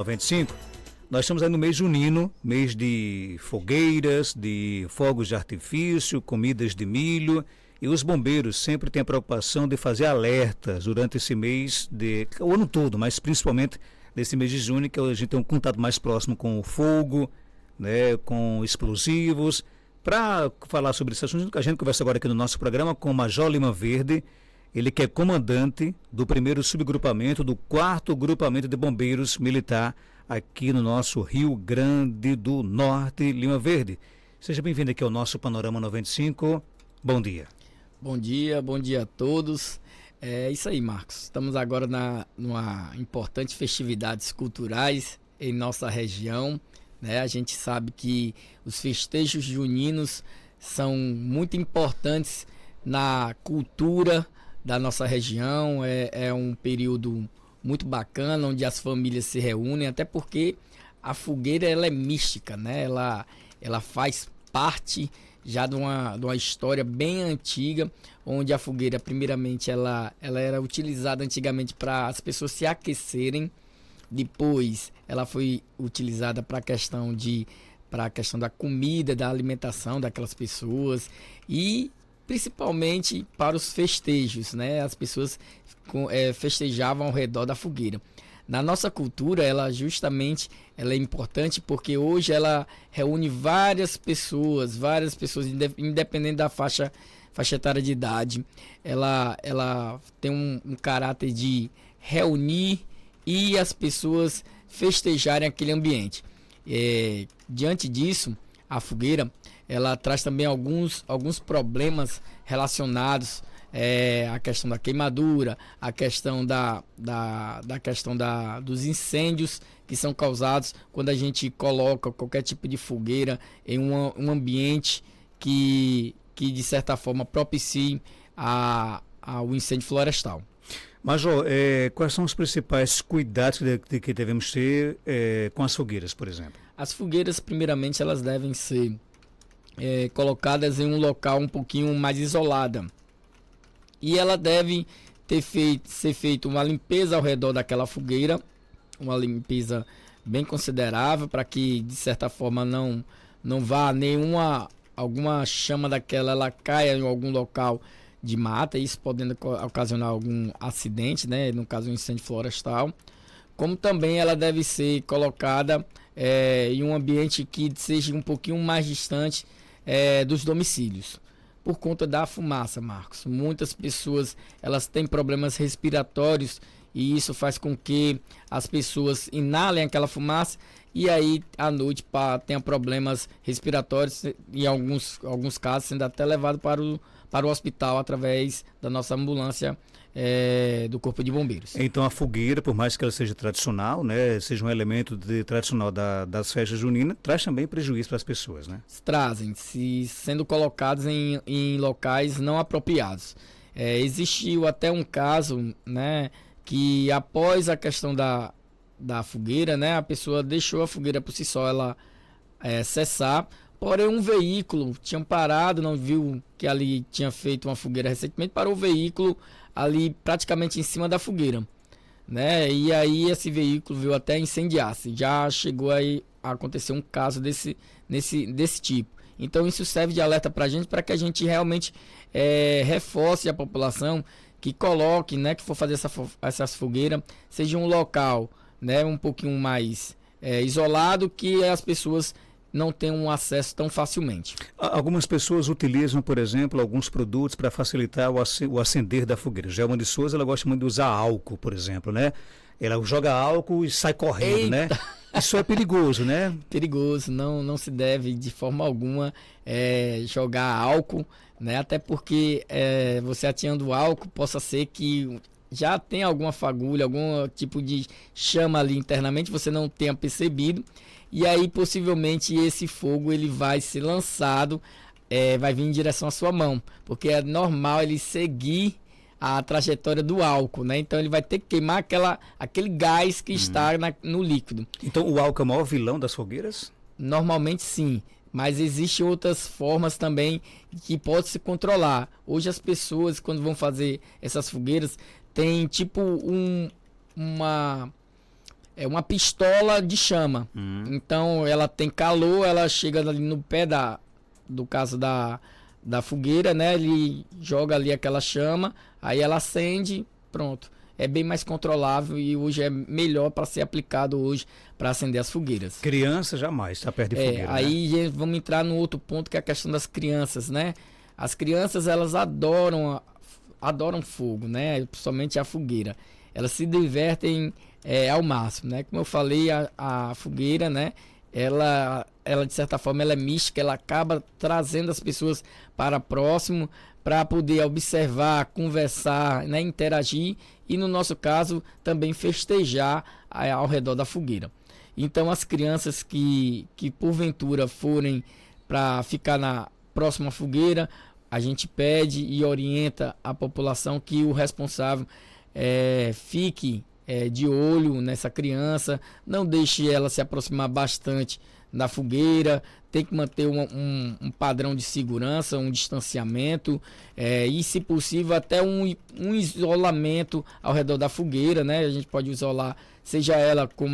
95, nós estamos aí no mês junino, mês de fogueiras, de fogos de artifício, comidas de milho, e os bombeiros sempre têm a preocupação de fazer alertas durante esse mês, o ano todo, mas principalmente nesse mês de junho, que a gente tem um contato mais próximo com o fogo, né, com explosivos. Para falar sobre esse assunto, a gente conversa agora aqui no nosso programa com o Major Lima Verde, ele que é comandante do 1º subgrupamento do 4º grupamento de bombeiros militar aqui no nosso Rio Grande do Norte. Lima Verde, seja bem-vindo aqui ao nosso Panorama 95. Bom dia. Bom dia a todos. É isso aí, Marcos. Estamos agora numa importantes festividades culturais em nossa região, né? A gente sabe que os festejos juninos são muito importantes na cultura da nossa região. É um período muito bacana, onde as famílias se reúnem, até porque a fogueira ela é mística, né? Ela faz parte já de uma história bem antiga, onde a fogueira, primeiramente, ela era utilizada antigamente para as pessoas se aquecerem. Depois ela foi utilizada para a questão da comida, da alimentação daquelas pessoas, e principalmente para os festejos, né? As pessoas festejavam ao redor da fogueira. Na nossa cultura, ela é importante porque hoje ela reúne várias pessoas, independente da faixa etária de idade. Ela tem um caráter de reunir e as pessoas festejarem aquele ambiente. Diante disso, a fogueira ela traz também alguns problemas relacionados a questão da queimadura, a questão dos incêndios que são causados quando a gente coloca qualquer tipo de fogueira em um ambiente que de certa forma propicie ao incêndio florestal. Major, quais são os principais cuidados que devemos ter com as fogueiras, por exemplo? As fogueiras, primeiramente, elas devem ser colocadas em um local um pouquinho mais isolada. E ela deve ser feita uma limpeza ao redor daquela fogueira, uma limpeza bem considerável, para que de certa forma não vá alguma chama daquela, ela caia em algum local de mata, isso podendo ocasionar algum acidente, né? No caso um incêndio florestal. Como também ela deve ser colocada em um ambiente que seja um pouquinho mais distante dos domicílios. Por conta da fumaça, Marcos. Muitas pessoas elas têm problemas respiratórios e isso faz com que as pessoas inalem aquela fumaça e aí à noite tenha problemas respiratórios e em alguns casos sendo até levado para o hospital através da nossa ambulância do Corpo de Bombeiros. Então a fogueira, por mais que ela seja tradicional, né, seja um elemento tradicional das festas juninas, traz também prejuízo para as pessoas, né? Trazem, sendo colocados em locais não apropriados. Existiu até um caso, né, que após a questão da fogueira, né, a pessoa deixou a fogueira por si só ela cessar, porém um veículo tinha parado, não viu que ali tinha feito uma fogueira recentemente, parou o veículo ali praticamente em cima da fogueira, né? E aí esse veículo veio até incendiar-se. Já chegou aí a acontecer um caso desse tipo. Então isso serve de alerta para que a gente realmente reforce a população, que coloque, né, que for fazer essas fogueiras, seja um local, né, um pouquinho mais isolado, que as pessoas não tenham um acesso tão facilmente. Algumas pessoas utilizam, por exemplo, alguns produtos para facilitar o acender da fogueira. Gelma de Souza, ela gosta muito de usar álcool, por exemplo, né? Ela joga álcool e sai correndo, Eita! Né? Isso é perigoso, né? Perigoso, não se deve de forma alguma jogar álcool, né? Até porque você ateando álcool, possa ser que já tenha alguma fagulha, algum tipo de chama ali internamente, você não tenha percebido, e aí possivelmente esse fogo ele vai ser lançado, vai vir em direção à sua mão, porque é normal ele seguir a trajetória do álcool, né? Então ele vai ter que queimar aquele gás que está no líquido. Então o álcool é o maior vilão das fogueiras? Normalmente sim, mas existem outras formas também que pode se controlar. Hoje as pessoas, quando vão fazer essas fogueiras, tem tipo uma uma pistola de chama. Então ela tem calor, ela chega ali no pé do caso da fogueira, né? Ele joga ali aquela chama, aí ela acende, pronto. É bem mais controlável e hoje é melhor para ser aplicado hoje para acender as fogueiras. Criança jamais está perto de fogueira. Aí vamos entrar no outro ponto que é a questão das crianças, né? As crianças, elas adoram fogo, né? Principalmente a fogueira. Elas se divertem ao máximo, né? Como eu falei, a fogueira, né? Ela de certa forma ela é mística, ela acaba trazendo as pessoas para próximo para poder observar, conversar, né? Interagir e no nosso caso também festejar ao redor da fogueira. Então as crianças que porventura forem para ficar na próxima fogueira, a gente pede e orienta a população que o responsável fique de olho nessa criança, não deixe ela se aproximar bastante da fogueira, tem que manter um padrão de segurança, um distanciamento e, se possível, até um isolamento ao redor da fogueira, né? A gente pode isolar, seja ela com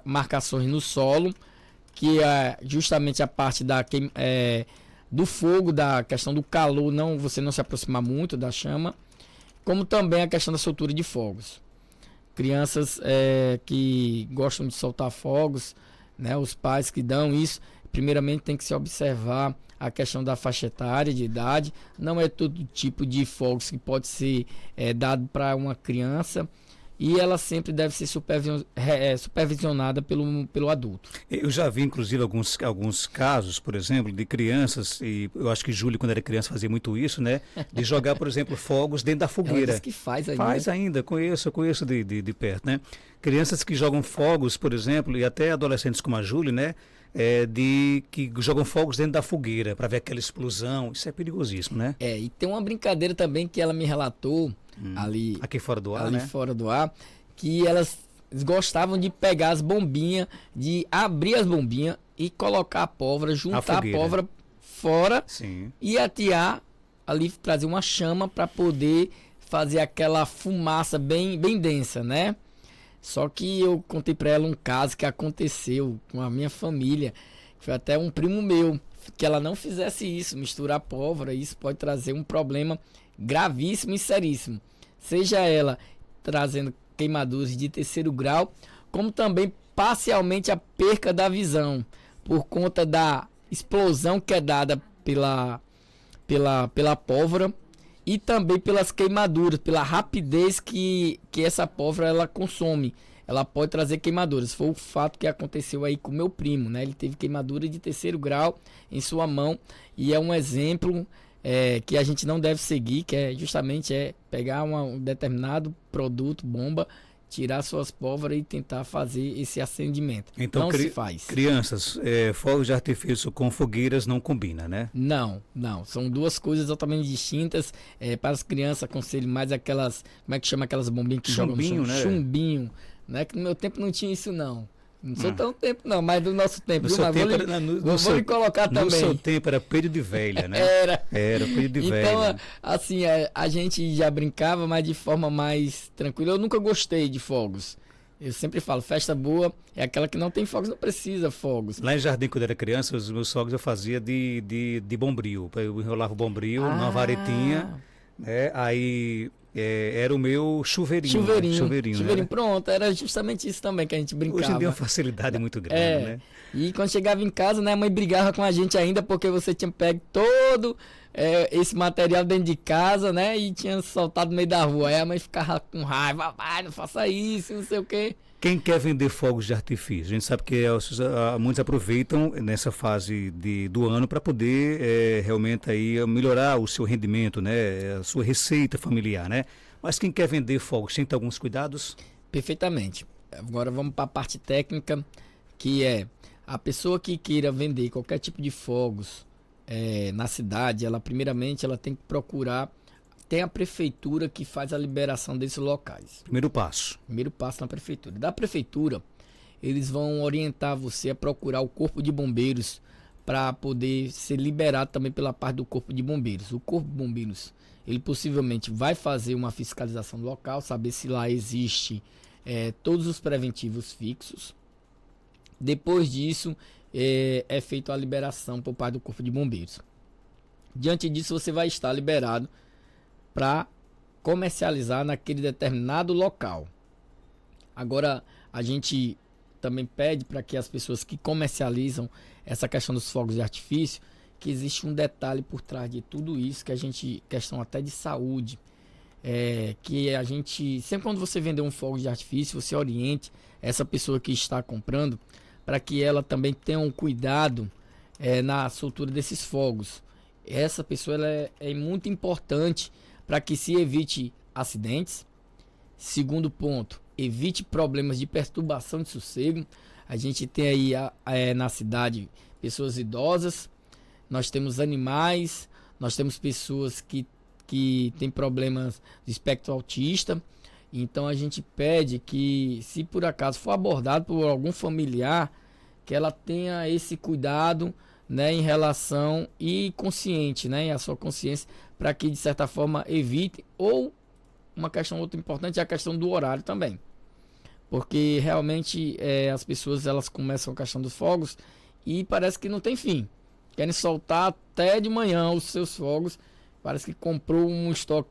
marcações no solo, que é justamente a parte do fogo, da questão do calor, você não se aproximar muito da chama, como também a questão da soltura de fogos. Crianças que gostam de soltar fogos, né, os pais que dão isso, primeiramente tem que se observar a questão da faixa etária de idade. Não é todo tipo de fogos que pode ser dado para uma criança, e ela sempre deve ser supervisionada pelo adulto. Eu já vi, inclusive, alguns casos, por exemplo, de crianças, e eu acho que Júlio, quando era criança, fazia muito isso, né? De jogar, por exemplo, fogos dentro da fogueira. Ela diz que faz ainda. Faz ainda, conheço de perto, né? Crianças que jogam fogos, por exemplo, e até adolescentes como a Júlia, né? Que jogam fogos dentro da fogueira para ver aquela explosão. Isso é perigosíssimo, né? E tem uma brincadeira também que ela me relatou ali. Aqui fora do ar, ali né? Fora do ar, que elas gostavam de pegar as bombinhas, de abrir as bombinhas e colocar a pólvora, juntar a pólvora fora. Sim. E atear ali, trazer uma chama para poder fazer aquela fumaça bem densa, né? Só que eu contei para ela um caso que aconteceu com a minha família, foi até um primo meu, que ela não fizesse isso, misturar pólvora. Isso pode trazer um problema gravíssimo e seríssimo, seja ela trazendo queimaduras de terceiro grau, como também parcialmente a perca da visão, por conta da explosão que é dada pela pólvora, e também pelas queimaduras, pela rapidez que essa pólvora ela consome. Ela pode trazer queimaduras. Foi o fato que aconteceu aí com meu primo, né? Ele teve queimadura de terceiro grau em sua mão, e é um exemplo que a gente não deve seguir, que é justamente pegar um determinado produto, bomba, tirar suas pólvoras e tentar fazer esse acendimento. Então, não se faz. Crianças, fogos de artifício com fogueiras não combina, né? Não. São duas coisas totalmente distintas. Para as crianças, aconselho mais aquelas, como é que chama aquelas bombinhas que chumbinho, jogam no chão? Né? Chumbinho, né? Que no meu tempo não tinha isso, não. Não sou tão tempo não, mas do nosso tempo. Vou lhe colocar também. No seu tempo era peido de velha, né? Era peido de velha. Então, assim, a gente já brincava, mas de forma mais tranquila. Eu nunca gostei de fogos. Eu sempre falo, festa boa é aquela que não tem fogos, não precisa fogos. Lá em Jardim, quando eu era criança, os meus fogos eu fazia de bombril. Eu enrolava o bombril numa varetinha, né? Aí era o meu chuveirinho. Chuveirinho, né? Pronto, era justamente isso também que a gente brincava. Hoje em dia é uma facilidade muito grande, né? E quando chegava em casa, né, a mãe brigava com a gente ainda, porque você tinha pego todo esse material dentro de casa, né, e tinha soltado no meio da rua. Aí a mãe ficava com raiva, não faça isso, não sei o quê. Quem quer vender fogos de artifício? A gente sabe que muitos aproveitam nessa fase do ano para poder realmente aí melhorar o seu rendimento, né? A sua receita familiar, né? Mas quem quer vender fogos tem que ter alguns cuidados? Perfeitamente. Agora vamos para a parte técnica, que é a pessoa que queira vender qualquer tipo de fogos na cidade, primeiramente ela tem que procurar. Tem a prefeitura que faz a liberação desses locais. Primeiro passo na prefeitura. Da prefeitura, eles vão orientar você a procurar o Corpo de Bombeiros para poder ser liberado também pela parte do Corpo de Bombeiros. O Corpo de Bombeiros, ele possivelmente vai fazer uma fiscalização do local, saber se lá existe todos os preventivos fixos. Depois disso, é feita a liberação por parte do Corpo de Bombeiros. Diante disso, você vai estar liberado para comercializar naquele determinado local. Agora, a gente também pede para que as pessoas que comercializam essa questão dos fogos de artifício, que existe um detalhe por trás de tudo isso, questão até de saúde, que a gente, sempre quando você vender um fogo de artifício, você oriente essa pessoa que está comprando, para que ela também tenha um cuidado na soltura desses fogos. Essa pessoa ela é muito importante para que se evite acidentes. Segundo ponto, evite problemas de perturbação de sossego. A gente tem aí na cidade pessoas idosas, nós temos animais, nós temos pessoas que têm problemas de espectro autista. Então a gente pede que, se por acaso for abordado por algum familiar, que ela tenha esse cuidado, né, em relação e consciente, né, a sua consciência, para que de certa forma evite. Ou uma questão outra importante é a questão do horário também, porque realmente as pessoas elas começam a questão dos fogos e parece que não tem fim, querem soltar até de manhã os seus fogos, parece que comprou um estoque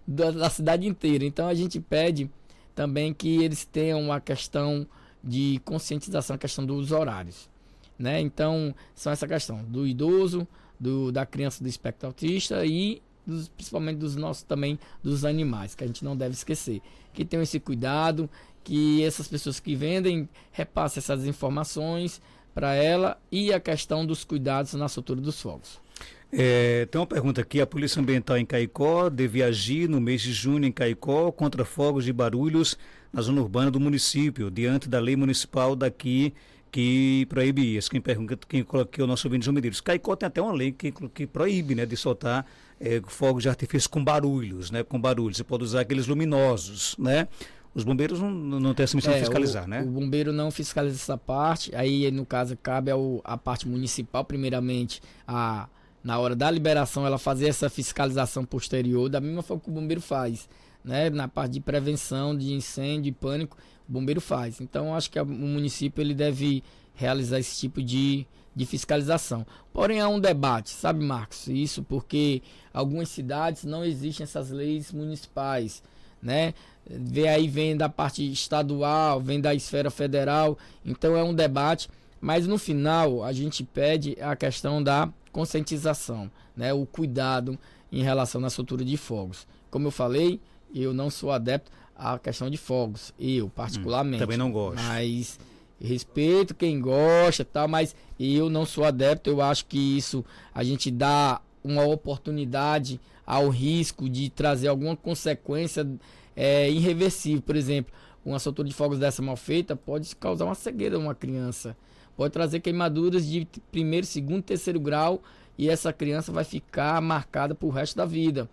da cidade inteira. Então a gente pede também que eles tenham a questão de conscientização, a questão dos horários, né? Então são essa questão do idoso, da criança do espectro autista e principalmente também dos animais, que a gente não deve esquecer, que tenham esse cuidado, que essas pessoas que vendem repassem essas informações para ela, e a questão dos cuidados na soltura dos fogos. Tem uma pergunta aqui: a Polícia Ambiental em Caicó deve agir no mês de junho em Caicó contra fogos e barulhos na zona urbana do município, diante da lei municipal daqui que proíbe isso. Quem pergunta, quem coloquei o nosso ouvinte João Medeiros. Caicó tem até uma lei que proíbe, né, de soltar fogos de artifício com barulhos, né, com barulhos. Você pode usar aqueles luminosos, né? Os bombeiros não têm essa missão de fiscalizar, né? O bombeiro não fiscaliza essa parte. Aí, no caso, cabe a parte municipal, primeiramente, na hora da liberação, ela fazer essa fiscalização posterior, da mesma forma que o bombeiro faz, né? Na parte de prevenção de incêndio e pânico, o bombeiro faz. Então, acho que o município ele deve realizar esse tipo de fiscalização. Porém, há um debate, sabe, Marcos? Isso porque algumas cidades não existem essas leis municipais, né? Vem da parte estadual, vem da esfera federal. Então, é um debate. Mas, no final, a gente pede a questão da conscientização, né? O cuidado em relação à soltura de fogos. Como eu falei, eu não sou adepto à questão de fogos, eu particularmente. Também não gosto. Mas respeito quem gosta, tal, mas eu não sou adepto. Eu acho que isso a gente dá uma oportunidade ao risco de trazer alguma consequência irreversível. Por exemplo, uma soltura de fogos dessa mal feita pode causar uma cegueira a uma criança. Pode trazer queimaduras de primeiro, segundo, terceiro grau, e essa criança vai ficar marcada pro resto da vida.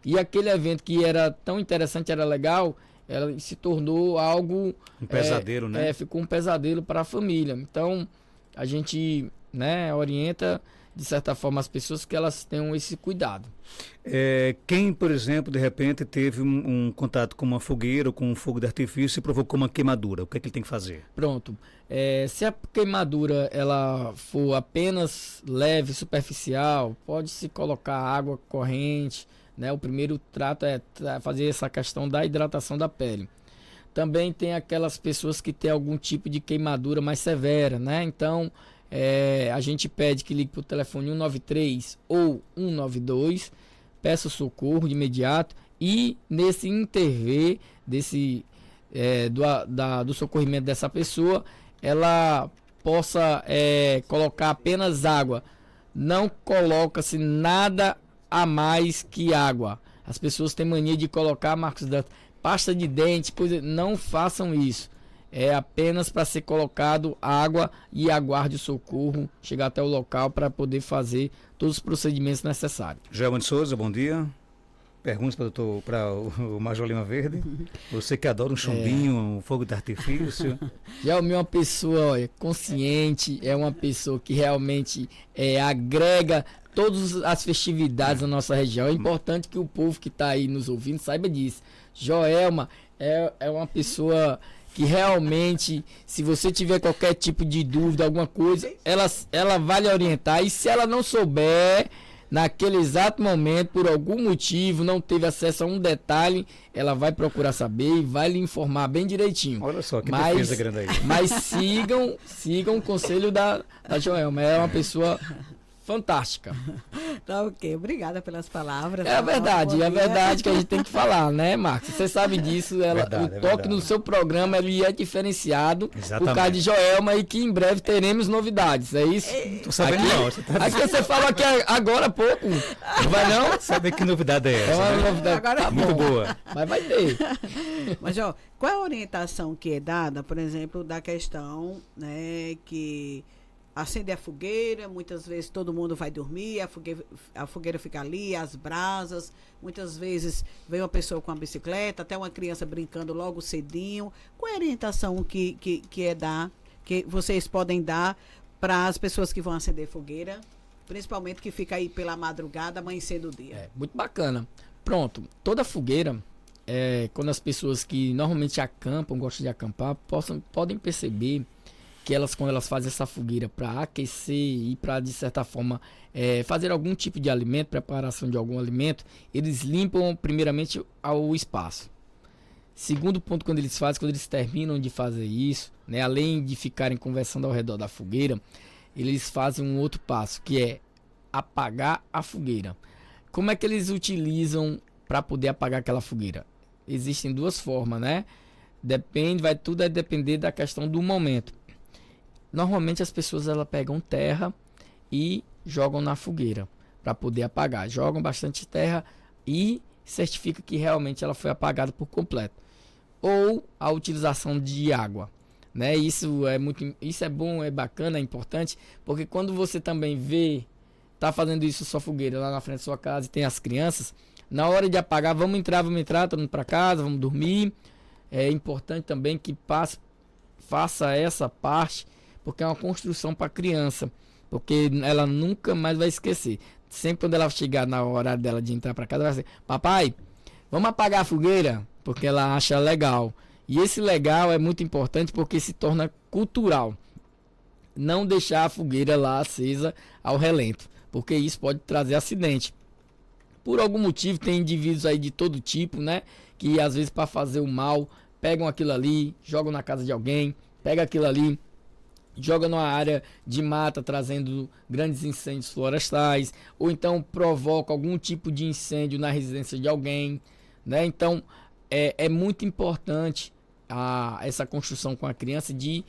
E aquele evento que era tão interessante, era legal, ela se tornou algo... Um pesadelo, né? Ficou um pesadelo para a família. Então, a gente, né, orienta, de certa forma, as pessoas que elas tenham esse cuidado. Quem, por exemplo, de repente teve um contato com uma fogueira ou com um fogo de artifício e provocou uma queimadura, o que é que ele tem que fazer? Pronto. Se a queimadura ela for apenas leve, superficial, pode-se colocar água corrente, né? O primeiro trato é fazer essa questão da hidratação da pele. Também tem aquelas pessoas que têm algum tipo de queimadura mais severa, né? Então, a gente pede que ligue para o telefone 193 ou 192, peça socorro de imediato, e nesse intervir do socorrimento dessa pessoa, ela possa colocar apenas água. Não coloca-se nada a mais que água. As pessoas têm mania de colocar, Marcos Dantas, pasta de dente, pois não façam isso. É apenas para ser colocado água e aguarde o socorro chegar até o local para poder fazer todos os procedimentos necessários. Joelma de Souza, bom dia. Perguntas para o Major Lima Verde. Você que adora um chumbinho, um fogo de artifício. Joelma é uma pessoa consciente, é uma pessoa que realmente agrega todas as festividades da nossa região. É importante que o povo que está aí nos ouvindo saiba disso. Joelma é uma pessoa que realmente, se você tiver qualquer tipo de dúvida, alguma coisa, ela vai lhe orientar. E se ela não souber, naquele exato momento, por algum motivo, não teve acesso a um detalhe, ela vai procurar saber e vai lhe informar bem direitinho. Olha só, que defesa grande aí. Mas sigam o conselho da Joelma. É uma pessoa fantástica. Tá ok, obrigada pelas palavras. É verdade que a gente tem que falar, né, Marcos? Você sabe disso, o toque no seu programa ele é diferenciado por causa de Joelma e que em breve teremos novidades, é isso? Tô sabendo aqui você fala aqui agora há pouco, não vai não? Sabe que novidade é essa? É uma novidade Agora, muito boa. Mas vai ter. Mas, ó, qual é a orientação que é dada, por exemplo, da questão, né, que acende a fogueira, muitas vezes todo mundo vai dormir, a fogueira fica ali, as brasas, muitas vezes vem uma pessoa com a bicicleta, até uma criança brincando logo cedinho. Qual é a orientação que vocês podem dar para as pessoas que vão acender fogueira, principalmente que fica aí pela madrugada, amanhecendo o dia? Muito bacana. Pronto, toda fogueira, quando as pessoas que normalmente acampam, gostam de acampar, podem perceber que quando elas fazem essa fogueira para aquecer e para, de certa forma, fazer algum tipo de alimento, preparação de algum alimento, eles limpam primeiramente o espaço. Segundo ponto, quando eles terminam de fazer isso, né, além de ficarem conversando ao redor da fogueira, eles fazem um outro passo, que é apagar a fogueira. Como é que eles utilizam para poder apagar aquela fogueira? Existem duas formas, né? Tudo vai depender da questão do momento. Normalmente as pessoas pegam terra e jogam na fogueira para poder apagar. Jogam bastante terra e certifica que realmente ela foi apagada por completo. Ou a utilização de água, né? Isso é bom, é bacana, é importante, porque quando você também tá fazendo isso sua fogueira lá na frente da sua casa e tem as crianças, na hora de apagar, vamos entrar, todo mundo para casa, vamos dormir. É importante também que faça essa parte, porque é uma construção para a criança, porque ela nunca mais vai esquecer. Sempre quando ela chegar na hora dela de entrar para casa, ela vai dizer: papai, vamos apagar a fogueira, porque ela acha legal. E esse legal é muito importante porque se torna cultural. Não deixar a fogueira lá acesa ao relento, porque isso pode trazer acidente. Por algum motivo, tem indivíduos aí de todo tipo, né, que às vezes para fazer o mal, pegam aquilo ali, jogam na casa de alguém, pega aquilo ali, joga numa área de mata, trazendo grandes incêndios florestais, ou então provoca algum tipo de incêndio na residência de alguém, né? Então é muito importante essa construção com a criança de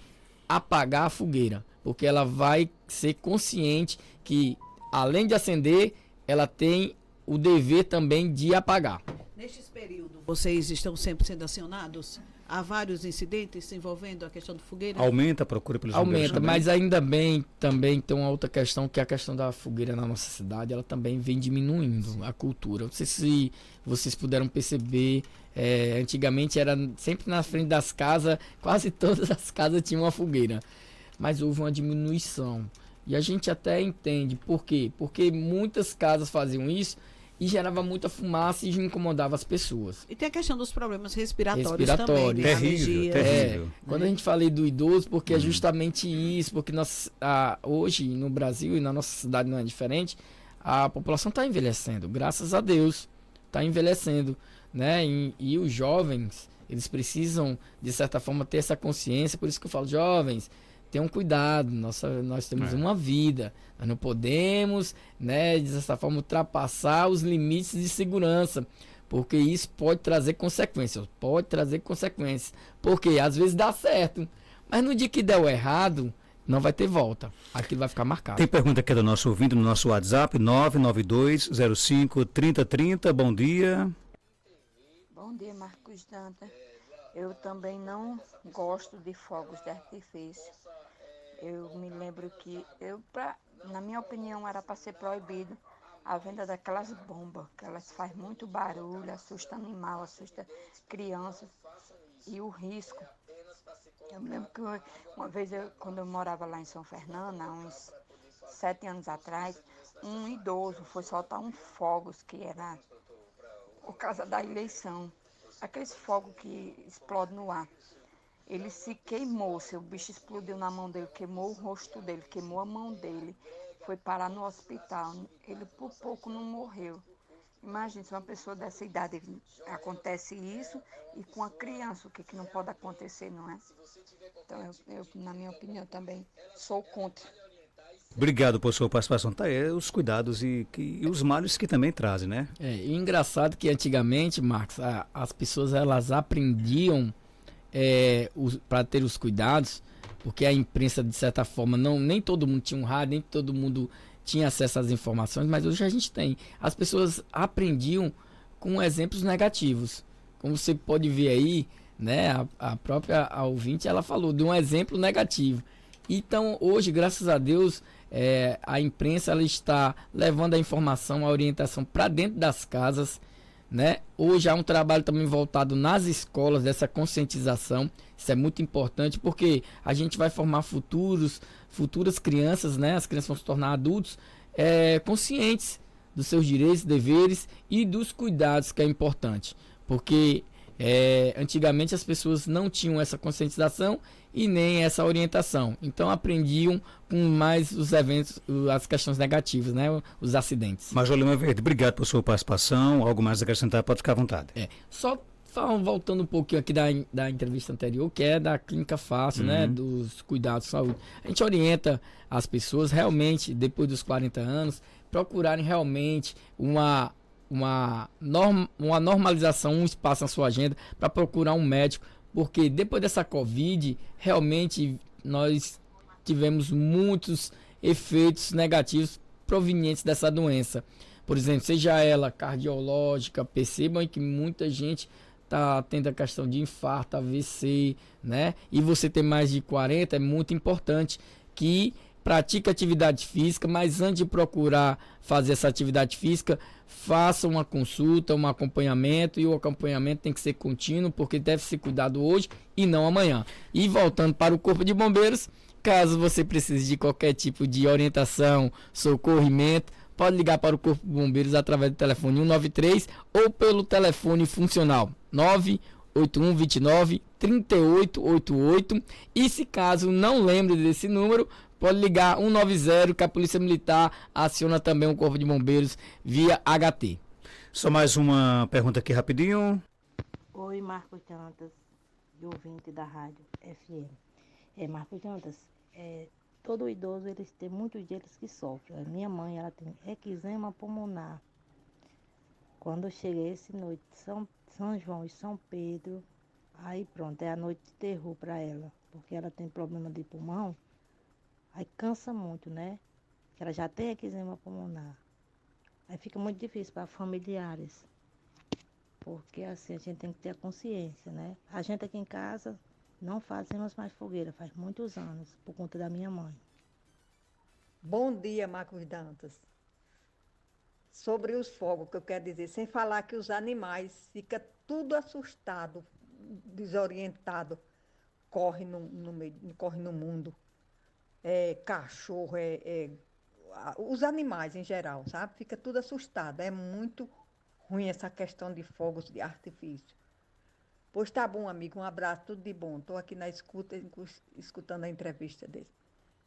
apagar a fogueira, porque ela vai ser consciente que, além de acender, ela tem o dever também de apagar. Nestes períodos, vocês estão sempre sendo acionados? Há vários incidentes envolvendo a questão do fogueira? Aumenta a procura pelos bombeiros também? Mas ainda bem também tem uma outra questão, que é a questão da fogueira na nossa cidade, ela também vem diminuindo a cultura. Não sei se vocês puderam perceber, antigamente era sempre na frente das casas, quase todas as casas tinham uma fogueira, mas houve uma diminuição. E a gente até entende por quê? Porque muitas casas faziam isso e gerava muita fumaça e incomodava as pessoas. E tem a questão dos problemas respiratórios também, né? Terrível. Quando a gente fala do idoso, porque é justamente isso, porque hoje no Brasil e na nossa cidade não é diferente, a população está envelhecendo, graças a Deus, está envelhecendo, né? E os jovens, eles precisam, de certa forma, ter essa consciência, por isso que eu falo, jovens, tenham cuidado, nós temos uma vida, nós não podemos, né, de certa forma, ultrapassar os limites de segurança, porque isso pode trazer consequências, porque às vezes dá certo, mas no dia que der o errado, não vai ter volta, aquilo vai ficar marcado. Tem pergunta aqui do nosso ouvinte no nosso WhatsApp, 992053030, bom dia. Bom dia, Marcos Danta. Eu também não gosto de fogos de artifício. Eu me lembro que, na minha opinião, era para ser proibido a venda daquelas bombas, que elas fazem muito barulho, assusta animal, assusta criança, e o risco. Eu me lembro que uma vez, quando eu morava lá em São Fernando, há uns 7 anos atrás, um idoso foi soltar fogos, que era por causa da eleição. aqueles fogos que explodem no ar. Ele se queimou, o bicho explodiu na mão dele, queimou o rosto dele, queimou a mão dele, foi parar no hospital. Ele por pouco não morreu. Imagina, se uma pessoa dessa idade acontece isso, e com a criança, o que não pode acontecer, não é? Então, eu, na minha opinião, também sou contra. Obrigado por sua participação. Tá aí os cuidados e os males que também trazem, né? E o engraçado é que antigamente, Marcos, as pessoas elas aprendiam para ter os cuidados, porque a imprensa, de certa forma, nem todo mundo tinha um rádio, nem todo mundo tinha acesso às informações, mas hoje a gente tem. As pessoas aprendiam com exemplos negativos. Como você pode ver aí, né, a própria ouvinte, ela falou de um exemplo negativo. Então, hoje, graças a Deus, a imprensa ela está levando a informação, a orientação para dentro das casas, né? Hoje há um trabalho também voltado nas escolas dessa conscientização. Isso é muito importante porque a gente vai formar futuras crianças, né? As crianças vão se tornar adultos conscientes dos seus direitos, deveres e dos cuidados, que é importante. Porque antigamente as pessoas não tinham essa conscientização e nem essa orientação. Então aprendiam com mais os eventos, as questões negativas, né? Os acidentes. Major Lima Verde, obrigado por sua participação. Algo mais a acrescentar, pode ficar à vontade. Só voltando um pouquinho aqui da entrevista anterior, que é da Clínica Fácil, né? Dos cuidados de saúde. A gente orienta as pessoas realmente, depois dos 40 anos, procurarem realmente uma normalização, um espaço na sua agenda para procurar um médico, porque depois dessa Covid, realmente nós tivemos muitos efeitos negativos provenientes dessa doença. Por exemplo, seja ela cardiológica, percebam que muita gente está tendo a questão de infarto, AVC, né? E você ter mais de 40, é muito importante que pratique atividade física, mas antes de procurar fazer essa atividade física, faça uma consulta, um acompanhamento, e o acompanhamento tem que ser contínuo, porque deve ser cuidado hoje e não amanhã. E voltando para o Corpo de Bombeiros, caso você precise de qualquer tipo de orientação, socorrimento, pode ligar para o Corpo de Bombeiros através do telefone 193 ou pelo telefone funcional 98129-3888. E se caso não lembre desse número, pode ligar 190, que a Polícia Militar aciona também o Corpo de Bombeiros via HT. Só mais uma pergunta aqui rapidinho. Oi, Marcos Dantas, de ouvinte da Rádio FM. Marcos Dantas, todo idoso, tem muitos deles que sofrem. A minha mãe, ela tem eczema pulmonar. Quando eu cheguei essa noite, São João e São Pedro, aí pronto, é a noite de terror para ela, porque ela tem problema de pulmão. Aí cansa muito, né? Ela já tem eczema pulmonar. Aí fica muito difícil para familiares. Porque assim, a gente tem que ter a consciência, né? A gente aqui em casa não fazemos mais fogueira, faz muitos anos, por conta da minha mãe. Bom dia, Marcos Dantas. Sobre os fogos, que eu quero dizer, sem falar que os animais ficam tudo assustado, desorientado, corre no mundo. Cachorro, os animais em geral, sabe? Fica tudo assustado. É muito ruim essa questão de fogos de artifício. Pois tá bom, amigo. Um abraço, tudo de bom. Estou aqui na escuta, escutando a entrevista dele.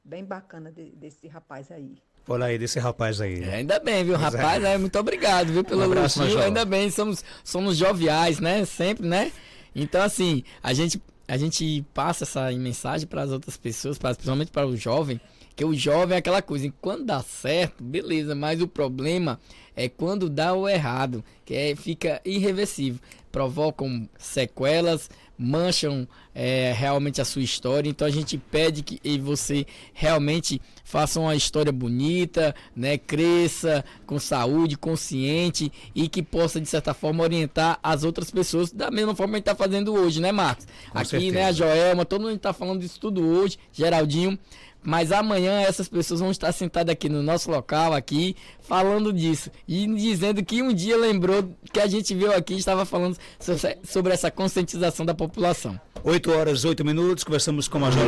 Bem bacana desse rapaz aí. Olha aí, desse rapaz aí. Ainda bem, viu, rapaz? Muito obrigado, viu, pelo elogio. Ainda bem, somos joviais, né? Sempre, né? Então, assim, a gente passa essa mensagem para as outras pessoas, principalmente para o jovem, que o jovem é aquela coisa, quando dá certo, beleza, mas o problema é quando dá o errado, que fica irreversível, provocam sequelas, mancham realmente a sua história. Então a gente pede que você realmente faça uma história bonita, né, cresça com saúde, consciente, e que possa de certa forma orientar as outras pessoas da mesma forma que a gente está fazendo hoje, né, Marcos? Com aqui, certeza. né, a Joelma, todo mundo está falando disso tudo hoje, Geraldinho. Mas amanhã essas pessoas vão estar sentadas aqui no nosso local, aqui, falando disso. E dizendo que um dia lembrou que a gente veio aqui e estava falando sobre essa conscientização da população. 8h08, conversamos com o Major